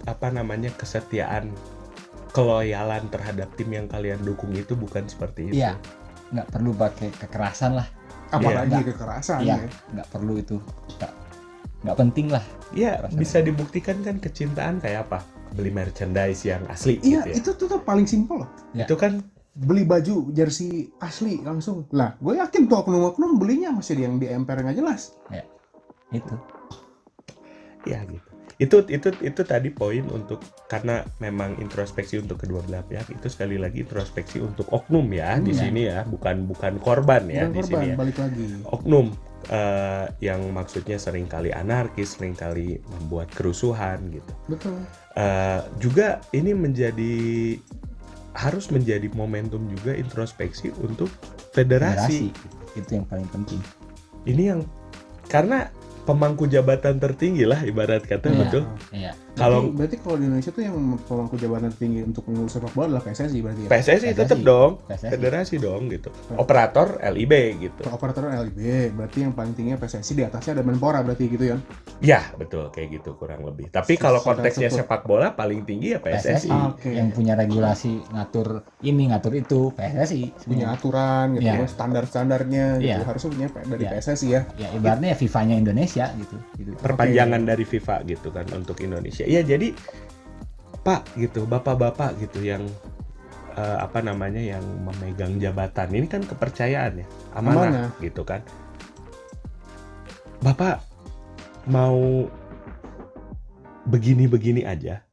apa namanya, kesetiaan, keloyalan terhadap tim yang kalian dukung itu bukan seperti itu. Iya. Nggak perlu pakai kekerasan lah. Apalagi Iya. kekerasan Iya, ya. nggak perlu itu. Nggak penting lah. Ya, Kekerasan. bisa dibuktikan kan kecintaan kayak apa? Beli merchandise yang asli Iya, gitu ya. itu tuh paling simpel loh. Ya. Itu kan Beli baju jersey asli langsung. Lah, gue yakin tuh oknum-oknum belinya masih yang di emper nggak jelas. Itu. ya gitu. Itu tadi poin untuk, karena memang introspeksi untuk kedua belah pihak, itu sekali lagi introspeksi untuk oknum ya di Iya. sini ya, bukan korban ya Bukan di korban, sini ya. balik lagi. Oknum yang maksudnya seringkali anarkis, seringkali membuat kerusuhan gitu. Betul. Juga ini harus menjadi momentum juga introspeksi untuk federasi. Itu yang paling penting. Ini yang, karena pemangku jabatan tertinggi lah ibarat kata, Iya. betul. Iya. Berarti kalau di Indonesia tuh yang pemangku jabatan tinggi untuk mengurus sepak bola adalah PSSI berarti ya? PSSI tetap PSSI. dong, PSSI. federasi dong gitu. Operator LIB gitu. Operator LIB, berarti yang paling tinggi PSSI, di atasnya ada Menpora berarti gitu ya? Ya betul, kayak gitu kurang lebih. Tapi kalau konteksnya sepak bola paling tinggi ya PSSI. Oke. Yang punya regulasi ngatur ini ngatur itu PSSI. Punya semua. aturan gitu, Iya. standar-standarnya gitu, Iya. harusnya punya dari Iya. PSSI ya. Ya ibaratnya ya FIFA-nya Indonesia gitu. Perpanjangan dari FIFA gitu kan untuk Indonesia. Ya jadi Pak gitu, bapak-bapak gitu yang apa namanya, yang memegang jabatan ini kan kepercayaan ya, amanah gitu kan. Bapak mau begini-begini aja,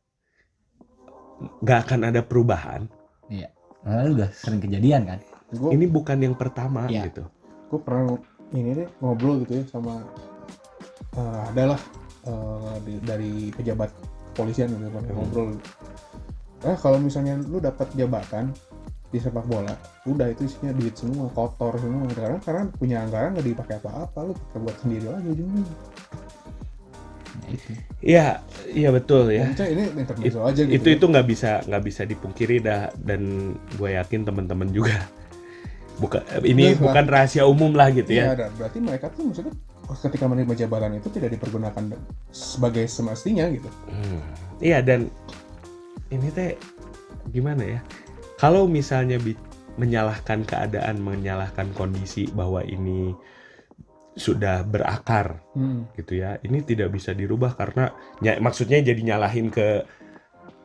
nggak akan ada perubahan. Iya. Nah, udah sering kejadian kan. Ini bukan yang pertama Iya. gitu. Gue pernah ini deh ngobrol gitu ya sama adalah dari pejabat kepolisian gitu kan, ngobrol. Kalau misalnya lu dapat jabatan di sepak bola, udah itu isinya duit semua, kotor semua. Karena punya anggaran nggak dipakai apa-apa, lu pakai buat sendiri lagi ujungnya. Ya, itu. Iya betul ya. Maksudnya ini intermezzo aja gitu. Itu nggak bisa dipungkiri dah, dan gue yakin teman-teman juga bukan rahasia umum lah gitu ya. Iya, dan berarti mereka tuh maksudnya ketika menerima jabatan itu tidak dipergunakan sebagai semestinya gitu. Iya, dan ini teh gimana ya? Kalau misalnya menyalahkan keadaan, menyalahkan kondisi bahwa ini sudah berakar gitu ya. Ini tidak bisa dirubah karena maksudnya jadi nyalahin ke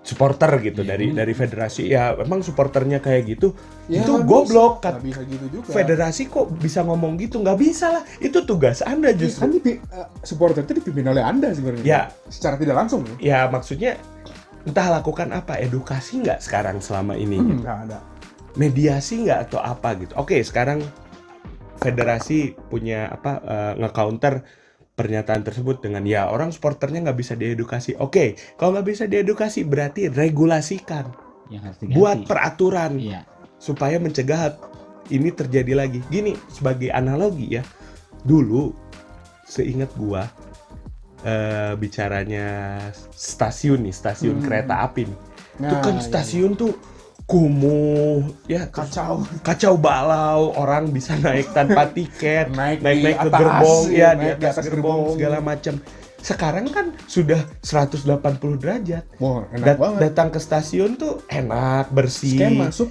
supporter gitu dari federasi. Ya memang supporternya kayak gitu. Ya, itu goblok bisa, kan. bisa gitu juga. Federasi kok bisa ngomong gitu? Nggak bisa lah. Itu tugas Anda justru. Kan supporter itu dipimpin oleh Anda sebenarnya. Ya. Secara tidak langsung ya. Ya maksudnya entah lakukan apa, edukasi nggak sekarang selama ini gitu. Nggak ada. Mediasi nggak atau apa gitu. Oke, sekarang federasi punya nge-counter pernyataan tersebut dengan ya orang supporternya nggak bisa diedukasi. Oke, kalau nggak bisa diedukasi berarti regulasikan, yang harus diganti. buat peraturan Iya. supaya mencegah ini terjadi lagi. Gini sebagai analogi ya, dulu seingat gua bicaranya stasiun kereta api nih. Itu kan stasiun tuh kumuh ya, kacau balau, orang bisa naik tanpa tiket, naik ke gerbong ya, di atas gerbong segala macam. Sekarang kan sudah 180 derajat. Wah, enak banget. Datang ke stasiun tuh enak, bersih. Scan masuk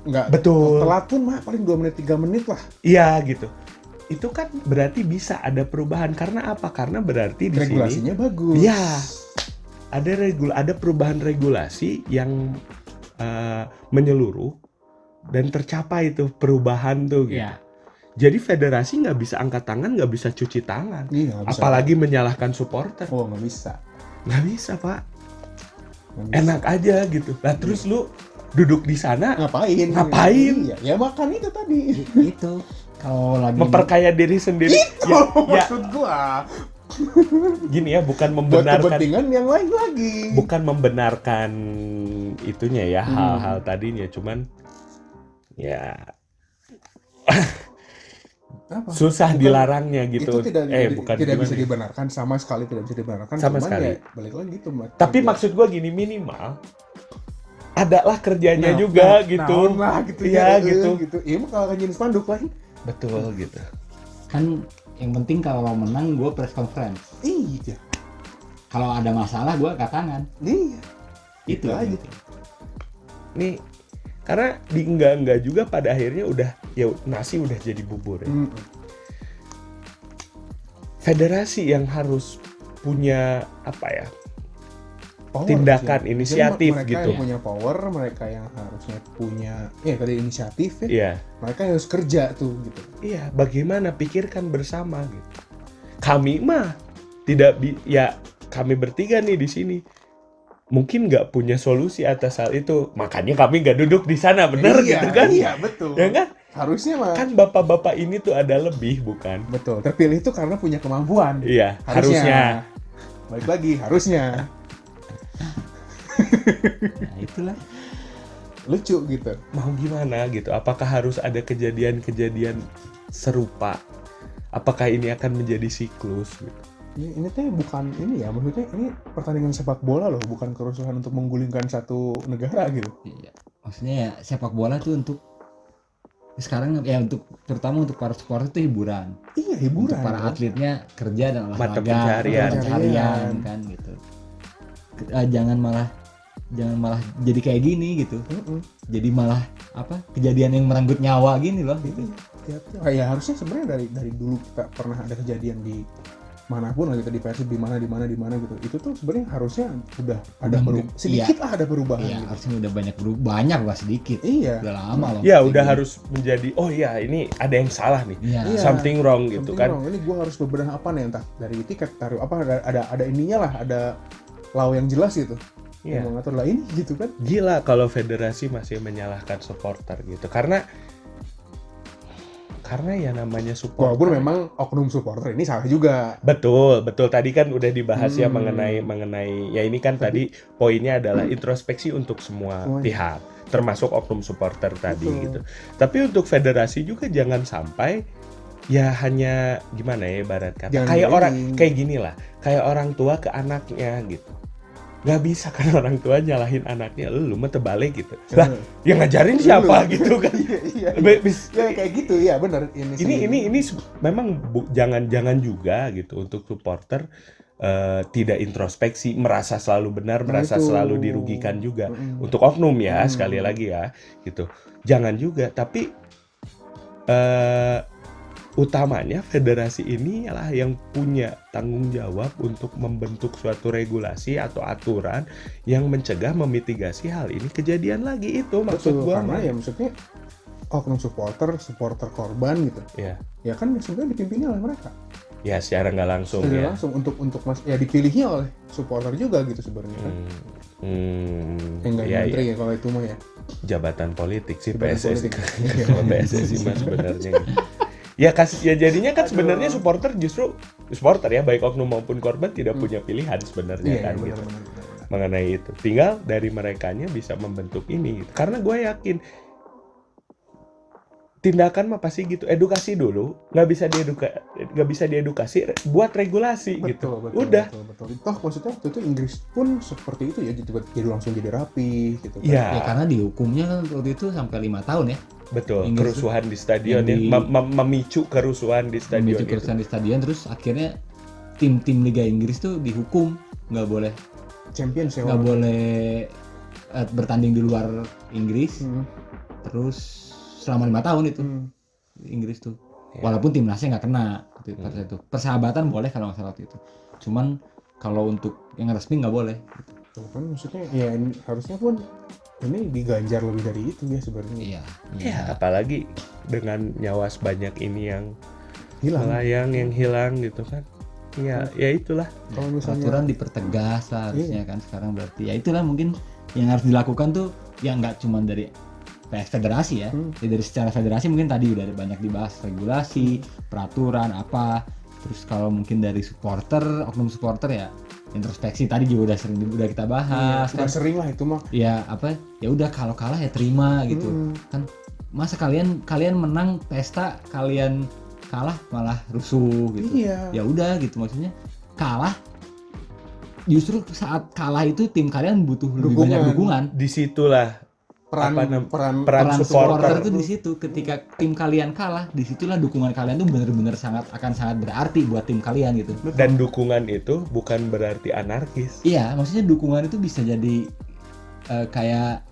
nggak betul. Telat pun mah paling 2 menit 3 menit lah. Iya gitu. Itu kan berarti bisa ada perubahan karena apa? Karena berarti di regulasinya sini bagus. Iya. Ada perubahan regulasi yang menyeluruh dan tercapai tuh perubahan tuh gitu. Iya. Jadi federasi nggak bisa angkat tangan, nggak bisa cuci tangan, Iya, nggak bisa. apalagi menyalahkan supporter. Oh, nggak bisa. Nggak bisa Pak. Nggak bisa. Enak aja gitu. Lah terus lu duduk di sana Ngapain? Ngapain? Ya makan itu tadi. Itu kalau lagi memperkaya diri sendiri. Ya, Maksud gua. gini ya, bukan Buat membenarkan, kepentingan yang lain lagi. bukan membenarkan itunya ya, hal-hal tadinya, cuman ya Apa? susah dilarangnya gitu. Itu tidak bukan tidak bisa gimana ya? dibenarkan, sama sekali tidak bisa dibenarkan. Sama cuman sekali. Ya, balik lagi gitu. Tapi maksud gua gini, minimal adalah kerjanya juga gitu. Lah gitu Iya, ya, gitu. gitu. Iya mah kalau jenis spanduk lain. Betul gitu. kan yang penting kalau menang gue press conference. Iya. Kalau ada masalah gue angkat tangan. Iya. Itu aja. Nih karena di enggak juga pada akhirnya udah ya nasi udah jadi bubur ya. Federasi yang harus punya apa ya? Power, tindakan sih. inisiatif Jadi mereka gitu. yang punya power, mereka yang harusnya punya tadi inisiatif ya. Iya. Mereka harus kerja tuh gitu. Iya, bagaimana pikirkan bersama gitu. Kami mah tidak kami bertiga nih di sini mungkin nggak punya solusi atas hal itu, makanya kami nggak duduk di sana, bener gitu kan? Iya, betul. Ya kan? Harusnya mah. Kan bapak-bapak ini tuh ada lebih, bukan? Betul. Terpilih itu karena punya kemampuan. Iya, harusnya. Balik lagi, harusnya. Nah, itulah. Lucu gitu. Mau gimana gitu? Apakah harus ada kejadian-kejadian serupa? Apakah ini akan menjadi siklus gitu? Ini tuh bukan ini ya, maksudnya ini pertandingan sepak bola loh, bukan kerusuhan untuk menggulingkan satu negara gitu. Iya. Maksudnya ya sepak bola tuh untuk sekarang ya untuk terutama untuk para supporter itu hiburan. Iya, hiburan. Untuk para kan? atletnya kerja dan olahraga, Mata pencarian. pencarian kan gitu. Jangan malah jadi kayak gini gitu. Jadi malah kejadian yang merenggut nyawa gini loh gitu. Ya harusnya sebenarnya dari dulu kita pernah ada kejadian di manapun lah gitu, di Persib di mana gitu. Itu tuh sebenarnya harusnya udah ada sedikit lah ada perubahan. Iya, gitu. harusnya udah banyak lah sedikit. Iya. Udah lama loh. Ya udah harus menjadi ini ada yang salah nih. Iya. Something wrong gitu Something kan. wrong. Ini gue harus bebenah apa nih, entah dari tiket taruh ada ininya lah, ada law yang jelas gitu. Iya. Yang mengatur lah ini gitu kan. Gila kalau federasi masih menyalahkan supporter gitu. Karena ya namanya supporter. Walaupun memang oknum supporter ini salah juga. Betul. Tadi kan udah dibahas ya mengenai ya ini kan tadi poinnya adalah introspeksi untuk semua pihak, termasuk oknum supporter tadi gitu. Tapi untuk federasi juga jangan sampai ya hanya gimana ya ibarat kata kayak gini lah, kayak orang tua ke anaknya gitu. Nggak bisa kan orang tua nyalahin anaknya, lu mah terbalik gitu. Lah, yang ngajarin siapa gitu kan? Iya. Ya kayak gitu ya, benar. Ini memang jangan juga gitu untuk supporter tidak introspeksi, merasa selalu benar, Nah, merasa itu. selalu dirugikan juga. Untuk oknum ya, sekali lagi ya, gitu. Jangan juga, tapi utamanya federasi ini lah yang punya tanggung jawab untuk membentuk suatu regulasi atau aturan yang mencegah, memitigasi hal ini kejadian lagi. Itu maksud Betul, gua karena mah. ya maksudnya oknum supporter korban gitu. Ya, Ya kan sebenarnya dipimpinnya oleh mereka. ya secara nggak langsung Secara ya. langsung untuk ya dipilihnya oleh supporter juga gitu sebenarnya kan. Enggak Ya, menteri ya. ya kalau itu mah ya. Jabatan politik sih Jabatan PSSI. politik. Kalau PSSI mah sebenarnya. Ya sebenarnya kan sebenarnya supporter justru supporter ya, baik oknum maupun korban tidak punya pilihan sebenarnya Iya, kan benar, gitu. benar, benar. Mengenai itu. Tinggal dari merekanya bisa membentuk ini gitu. Karena gue yakin tindakan mah pasti gitu, edukasi dulu, nggak bisa diedukasi, buat regulasi gitu. Udah. Betul. Toh maksudnya waktu itu Inggris pun seperti itu ya, jadi langsung jadi rapi gitu kan. Ya, Ya karena dihukumnya kan waktu itu sampai 5 tahun ya. betul. Inggris Kerusuhan di stadion yang ya, memicu kerusuhan di stadion Memicu itu. kerusuhan di stadion, terus akhirnya tim-tim Liga Inggris tuh dihukum, nggak boleh Champions ya. nggak boleh bertanding di luar Inggris. Terus selama 5 tahun itu Inggris tuh. Ya. Walaupun timnasnya nggak kena pada itu. Persahabatan boleh kalau nggak salah waktu itu. Cuman kalau untuk yang resmi nggak boleh. Tuh kan maksudnya ya harusnya pun ini diganjar lebih dari itu ya sebenarnya. Iya. Ya, apalagi dengan nyawa sebanyak ini yang Hilang. melayang, yang hilang gitu kan. Ya itulah. Kalau misalnya Peraturan dipertegas lah harusnya kan sekarang berarti. Ya itulah mungkin yang harus dilakukan tuh ya nggak cuma dari federasi ya. Ya dari secara federasi mungkin tadi udah ada banyak dibahas regulasi, peraturan apa. Terus kalau mungkin dari supporter, oknum supporter ya introspeksi tadi juga udah kita bahas udah sering lah itu mah. Ya apa? Ya udah kalau kalah ya terima gitu. Kan masa kalian menang pesta, kalian kalah malah rusuh gitu. Iya. Ya udah gitu, maksudnya kalah justru saat kalah itu tim kalian butuh lebih banyak dukungan. Disitulah peran supporter itu di situ. Ketika tim kalian kalah, disitulah dukungan kalian tuh benar-benar akan sangat berarti buat tim kalian gitu. Dan dukungan itu bukan berarti anarkis. Iya, maksudnya dukungan itu bisa jadi kayak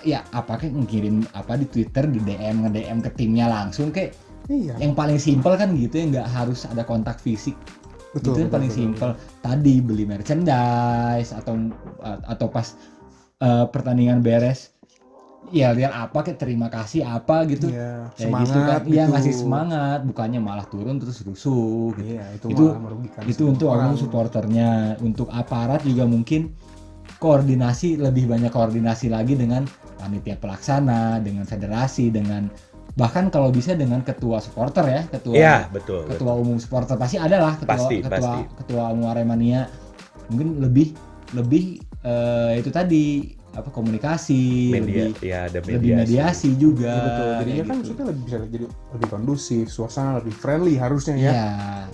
ya apakah ngirim apa di Twitter, di DM ke timnya langsung kayak. Iya. Yang paling simpel kan gitu ya, nggak harus ada kontak fisik. Betul, itu yang paling simpel. Tadi beli merchandise atau pas pertandingan beres ya lihat apa kayak terima kasih apa gitu. Iya, Kayak semangat gitu kan. Iya, gitu. ngasih semangat, bukannya malah turun terus rusuh gitu. Iya, itu malah merugikan itu semua untuk orang. oknum supporternya. Untuk aparat juga mungkin lebih banyak koordinasi lagi dengan panitia pelaksana, dengan federasi, dengan bahkan kalau bisa dengan ketua supporter ya, Iya, betul. umum supporter pasti ada lah ketua umum Aremania. Mungkin lebih itu tadi apa komunikasi, ada lebih mediasi juga. Ya, betul. Jadinya kan gitu. maksudnya bisa jadi lebih kondusif, suasana lebih friendly harusnya ya.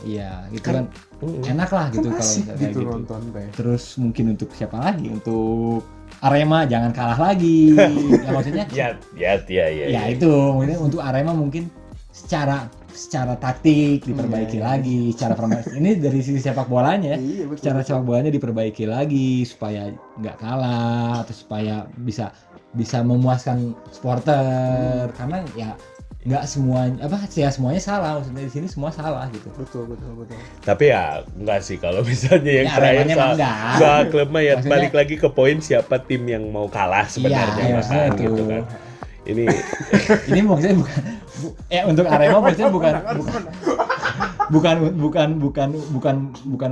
Iya, itu kan enak lah gitu Kan kalau asik misalnya gitu gitu. nonton teh. Terus mungkin untuk siapa lagi? Untuk Arema jangan kalah lagi. Ya maksudnya ya itu mungkin untuk Arema mungkin secara taktik diperbaiki lagi, secara permainan ini dari sisi sepak bolanya ya. Iya, betul, Secara sepak bolanya diperbaiki lagi supaya nggak kalah atau supaya bisa memuaskan supporter karena ya nggak semuanya salah, maksudnya di sini semua salah gitu. Betul. Tapi ya enggak sih kalau misalnya yang Ya, terakhir Aremanya mah enggak. Enggak, klub mah ya Maksudnya- balik lagi ke poin siapa tim yang mau kalah sebenarnya Iya, maksudnya kan, itu. gitu kan. Ini Ini maksudnya untuk Arema maksudnya bukan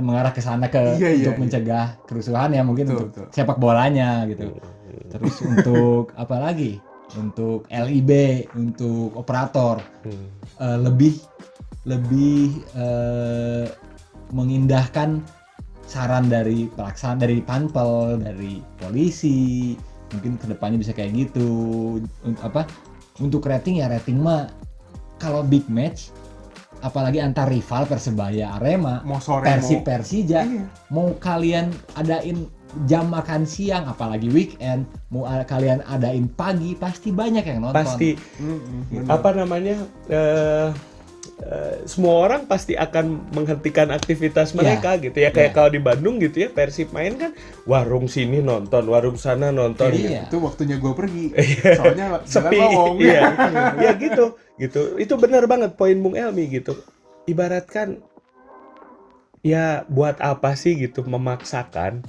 mengarah ke sana untuk mencegah kerusuhan ya, mungkin Betul, untuk betul. sepak bolanya gitu. Terus untuk apa lagi? Untuk LIB, untuk operator lebih mengindahkan saran dari pelaksana, dari panpel, dari polisi. Mungkin kedepannya bisa kayak gitu. Untuk rating mah kalau big match apalagi antar rival Persebaya Arema, Mau sore Persija, Iya. mau kalian adain jam makan siang apalagi weekend, mau kalian adain pagi pasti banyak yang nonton. pasti Bener. apa namanya semua orang pasti akan menghentikan aktivitas mereka gitu ya. Kayak kalau di Bandung gitu ya, Persib main kan warung sini nonton, warung sana nonton. Iya. Itu waktunya gue pergi. Soalnya Sepi. jalan lowong. Iya. Ya gitu. Itu benar banget poin Bung Elmi gitu. Ibaratkan ya buat apa sih gitu memaksakan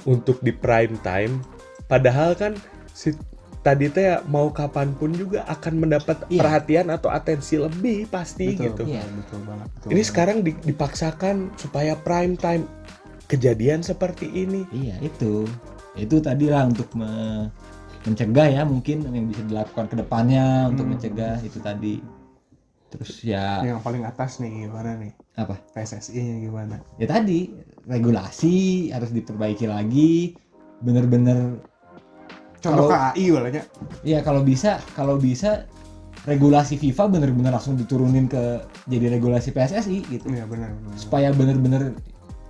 untuk di prime time, padahal kan si tadi teh ya mau kapanpun juga akan mendapat perhatian atau atensi lebih pasti Betul, gitu. Iya. betul banget. Betul Ini banget. sekarang dipaksakan supaya prime time, kejadian seperti ini. Iya, itu tadi lah untuk mencegah ya, mungkin yang bisa dilakukan ke depannya untuk mencegah itu tadi. Terus ya Yang paling atas nih gimana nih? apa? PSSI-nya gimana? Ya tadi regulasi harus diperbaiki lagi, bener-bener. Contoh Kalau- KAI walanya. Ya kalau bisa regulasi FIFA bener-bener langsung diturunin ke jadi regulasi PSSI gitu, Iya benar. supaya bener-bener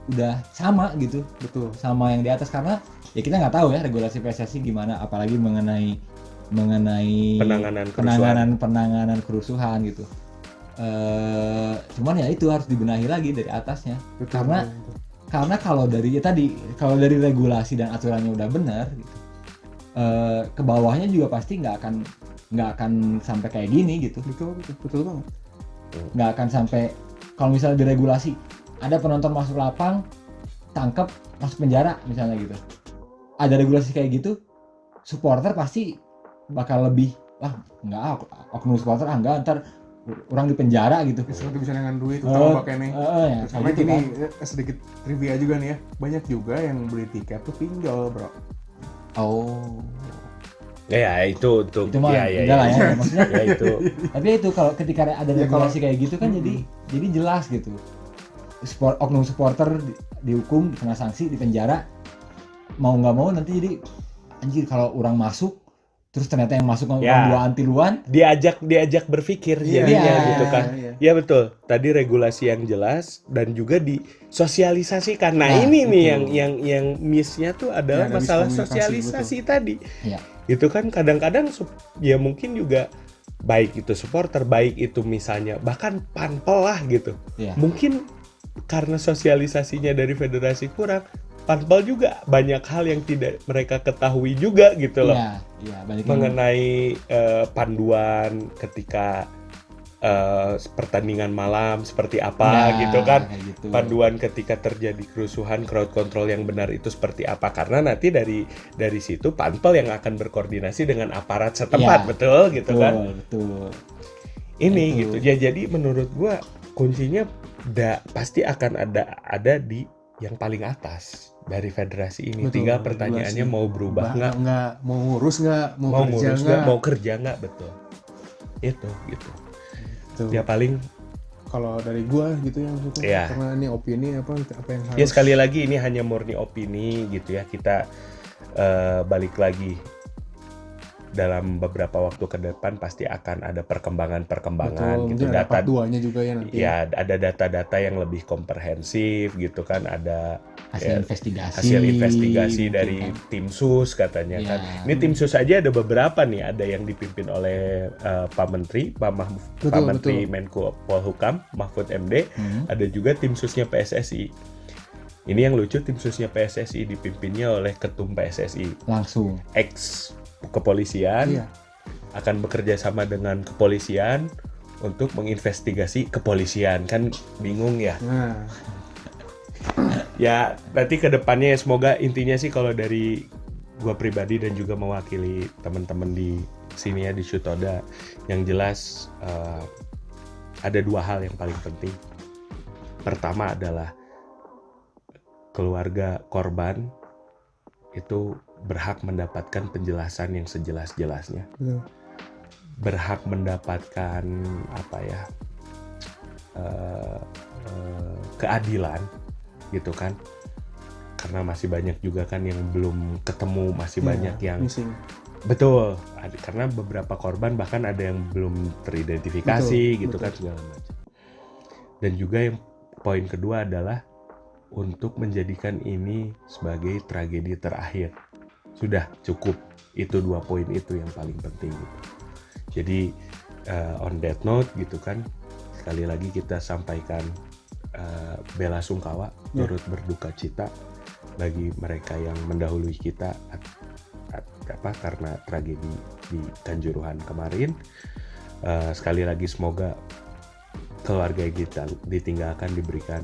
udah sama gitu, Betul. sama yang di atas, karena ya kita nggak tahu ya regulasi PSSI gimana, apalagi mengenai penanganan kerusuhan gitu. Cuman ya itu harus dibenahi lagi dari atasnya, Betul, karena betul. karena kalau dari regulasi dan aturannya udah benar gitu, ke bawahnya juga pasti nggak akan sampai kayak gini gitu, Betul banget. nggak akan sampai kalau misalnya diregulasi ada penonton masuk lapang tangkap masuk penjara misalnya gitu, ada regulasi kayak gitu, supporter pasti bakal lebih oknum supporter enggak, ntar orang di penjara gitu. Seperti bisa dengan duit utang pakai nih. Ya, Sama kayak gitu gini, kan. sedikit trivia juga nih ya. Banyak juga yang beli tiket tuh pinjol, bro. Oh, Ya itu untuk itu mah ya enggak lah ya, maksudnya. ya itu. Tapi itu kalau ketika ada Ya, regulasi kayak gitu kan jadi jelas gitu. Oknum supporter dihukum, kena sanksi, di penjara, mau nggak mau nanti jadi anjir kalau orang masuk terus ternyata yang masuk Ya. dua anti-luan. diajak berpikir Iya, jadinya iya, gitu kan. iya. Ya betul. Tadi regulasi yang jelas dan juga disosialisasikan. Nah, Nah, ini nih betul. yang miss-nya tuh adalah Ya, ada masalah miskomunikasi, sosialisasi tadi. Iya. Itu kan kadang-kadang ya mungkin juga baik itu supporter, baik itu misalnya bahkan panpel lah gitu. Iya. Mungkin karena sosialisasinya dari federasi kurang, panpel juga banyak hal yang tidak mereka ketahui juga gitu loh. Iya, balik lagi. Mengenai panduan ketika pertandingan malam seperti apa Ya, gitu kan, kayak gitu. panduan ketika terjadi kerusuhan, crowd control yang benar itu seperti apa, karena nanti dari situ panpel yang akan berkoordinasi dengan aparat setempat. Ya, betul gitu kan, Betul. ini Itu. gitu ya. Jadi menurut gua kuncinya pasti akan ada di yang paling atas dari federasi ini. Betul, Tinggal pertanyaannya regulasi. mau berubah nggak, Nggak mau ngurus nggak, mau kerja ngurus nggak. nggak, mau kerja nggak, betul. Itu gitu. Tuh. Ya paling Kalau dari gua gitu ya maksudnya. Iya. Karena ini opini apa yang harus. ya sekali lagi ini hanya murni opini gitu ya. Kita balik lagi dalam beberapa waktu ke depan pasti akan ada perkembangan Betul, gitu, mungkin ada data part 2-nya juga ya nanti. ya ada data-data yang lebih komprehensif gitu kan, ada Hasil ya, investigasi. hasil investigasi mungkin dari kan. tim sus katanya Ya. kan. Ini tim sus aja ada beberapa nih, ada yang dipimpin oleh Pak Menteri, Pak Menteri betul. Menko Polhukam Mahfud MD, Hmm. ada juga tim susnya PSSI. Ini yang lucu, tim susnya PSSI dipimpinnya oleh Ketum PSSI, Langsung. ex kepolisian, Iya. akan bekerja sama dengan kepolisian untuk menginvestigasi kepolisian. Kan bingung ya. Nah, Ya, nanti ke depannya semoga intinya sih kalau dari gua pribadi dan juga mewakili teman-teman di sini ya di Syutoda, yang jelas ada dua hal yang paling penting. Pertama adalah keluarga korban itu berhak mendapatkan penjelasan yang sejelas-jelasnya. betul. Berhak mendapatkan keadilan gitu kan, karena masih banyak juga kan yang belum ketemu, masih banyak yang missing. betul, karena beberapa korban bahkan ada yang belum teridentifikasi Betul, gitu betul. kan, segala macam. Dan juga yang poin kedua adalah untuk menjadikan ini sebagai tragedi terakhir. Sudah cukup, itu dua poin itu yang paling penting gitu. Jadi on that note gitu kan, sekali lagi kita sampaikan bela sungkawa, turut berduka cita bagi mereka yang mendahului kita karena tragedi di Kanjuruhan kemarin. Sekali lagi semoga keluarga kita ditinggalkan diberikan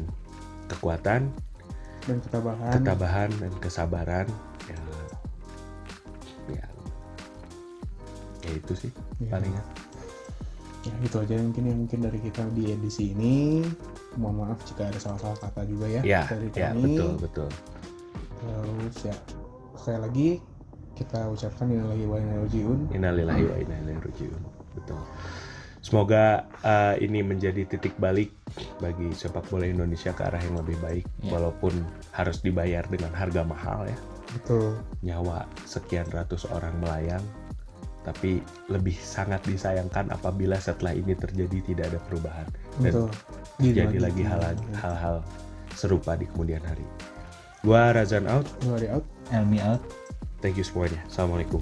kekuatan Dan ketabahan dan kesabaran ya itu sih palingnya. Ya itu aja mungkin dari kita di edisi ini. Mohon maaf jika ada salah-salah kata juga ya dari kami. Betul. Terus ya sekali lagi kita ucapkan innalillahi wa inna ilaihi raji'un. Innalillahi wa inna ilaihi raji'un. Betul. Semoga ini menjadi titik balik bagi sepak bola Indonesia ke arah yang lebih baik, walaupun harus dibayar dengan harga mahal ya. Betul. Nyawa sekian ratus orang melayang, tapi lebih sangat disayangkan apabila setelah ini terjadi tidak ada perubahan dan terjadi lagi hal-hal serupa di kemudian hari. Gua Razan out. Gua Ari out. Elmi out. Thank you semuanya. Assalamualaikum.